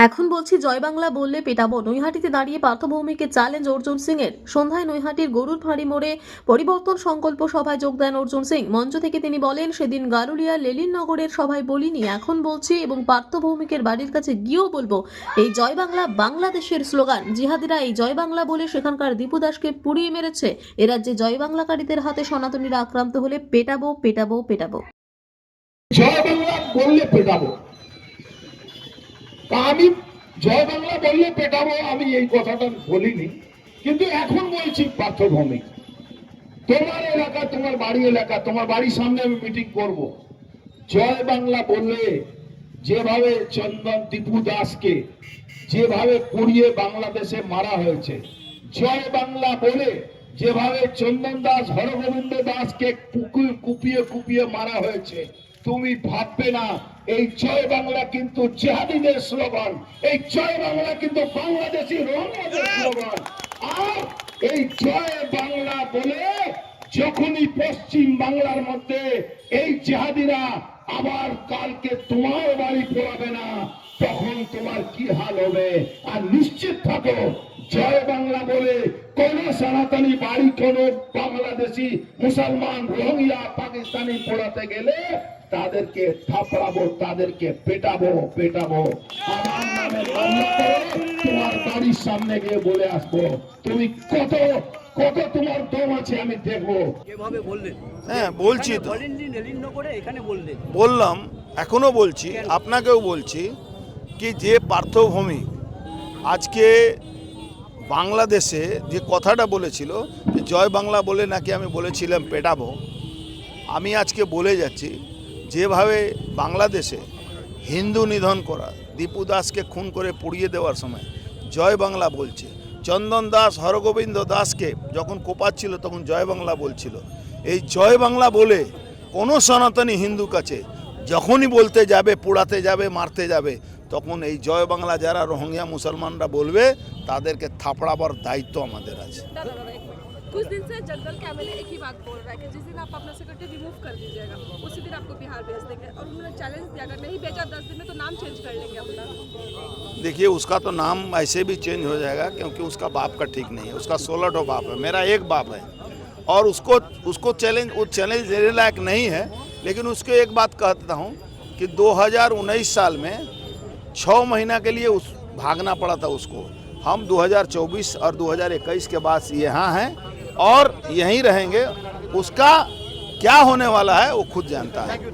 এখন বলছি জয় বাংলা বললে পেটাবো। নৈহাটিতে দাঁড়িয়ে পার্থভৌমিককে চ্যালেঞ্জ অর্জুন সিং এর। সন্ধ্যায় নৈহাটির গরুর ফাঁড়ি মোড়ে পরিবর্তন সংকল্প সভায় যোগ দেন অর্জুন সিং। মঞ্চ থেকে তিনি বলেন, সেদিন গারুলিয়া লেলিননগরের সভায় বলিনি, এখন বলছি এবং পার্থভৌমিকের বাড়ির কাছে গিয়েও বলবো, এই জয় বাংলা বাংলাদেশের স্লোগান। জিহাদিরা এই জয় বাংলা বলে সেখানকার দীপু দাসকে পুড়িয়ে মেরেছে। এ রাজ্যে জয় বাংলাকারীদের হাতে সনাতনীরা আক্রান্ত হলে পেটাবো পেটাবো পেটাবো। জয় বাংলা বললে পেটাবো। আমি জয় বাংলা বললে পেটাবো, আমি এই কথাটা বলিনি, কিন্তু এখন বলছি পার্থভৌমিক, তোমার এলাকা, তোমার বাড়ি এলাকা, তোমার বাড়ির সামনে আমি মিটিং করব। জয় বাংলা বললে যেভাবে চন্দন দীপু দাসকে যেভাবে পুড়িয়ে বাংলাদেশে মারা হয়েছে, জয় বাংলা বলে যেভাবে চন্দন দাস হরগোবিন্দ দাসকে কুপিয়ে কুপিয়ে মারা হয়েছে, তুমি ভাববে না এই জয় বাংলা কিন্তু জিহাদিদের স্লোগান, এই জয় বাংলা কিন্তু বাংলাদেশি রোহিঙ্গাদের স্লোগান। আর এই জয় বাংলা বলে যখনই পশ্চিম বাংলার মধ্যে এই জিহাদিরা আবার কালকে তোমার বাড়ি পোড়াবে না, তখন তোমার কি হাল হবে। আর নিশ্চিত থাকো, জয় বাংলা বলে কোন সনাতনী বাড়ি, কোন বাংলাদেশি মুসলমান রোহিঙ্গা পাকিস্তানি পোড়াতে গেলে তাদেরকে থাপড়াবো, তাদেরকে পেটাবো পেটাবো। আমার নামে মামলা করে তোমার বাড়ির সামনে গিয়ে বলে আসবো, তুমি কত কত তোমার দম আছে আমি দেখবো। এভাবে বললেন? হ্যাঁ বলছি তো, বলেননি লেলিননগরে, এখানে বললেন। বললাম, এখনো বলছি, আপনাকেও বলছি কি যে পার্থভৌমিক আজকে বাংলাদেশে যে কথাটা বলেছিল যে জয় বাংলা বলে নাকি আমি বলেছিলাম পেটাবো, আমি আজকে বলে যাচ্ছি যেভাবে বাংলাদেশে হিন্দু নিধন করা, দীপু দাসকে খুন করে পুড়িয়ে দেওয়ার সময় জয় বাংলা বলছে, চন্দন দাস হরগোবিন্দ দাসকে যখন কোপাচ্ছিল তখন জয় বাংলা বলছিল। এই জয় বাংলা বলে কোনো সনাতনী হিন্দু কাছে যখনই বলতে যাবে, পোড়াতে যাবে, মারতে যাবে, তখন এই জয় বাংলা যারা রোহিঙ্গা মুসলমানরা বলবে তাদেরকে থাপড়াবার দায়িত্ব আমাদের আছে। कुछ दिन से जनरल कैमरे एक ही बात बोल रहा है कि जिस दिन आप अपना सेक्रेटरी रिमूव कर दीजिएगा उसी दिन आपको बिहार भेज देंगे, और उन्होंने चैलेंज दिया अगर नहीं भेजा 10 दिन में तो नाम चेंज कर लेंगे अपना। देखिए, उसका तो नाम ऐसे भी चेंज हो जाएगा क्योंकि उसका बाप का ठीक नहीं है, उसका 16 ठो बाप है, मेरा एक बाप है, और उसको चैलेंज, वो चैलेंज देने लायक नहीं है। लेकिन उसको एक बात कहता हूँ कि 2019 साल में 6 महीना के लिए भागना पड़ा था उसको। हम 2024 और 2021 के बाद यहाँ हैं और यहीं रहेंगे। उसका क्या होने वाला है वो खुद जानता है।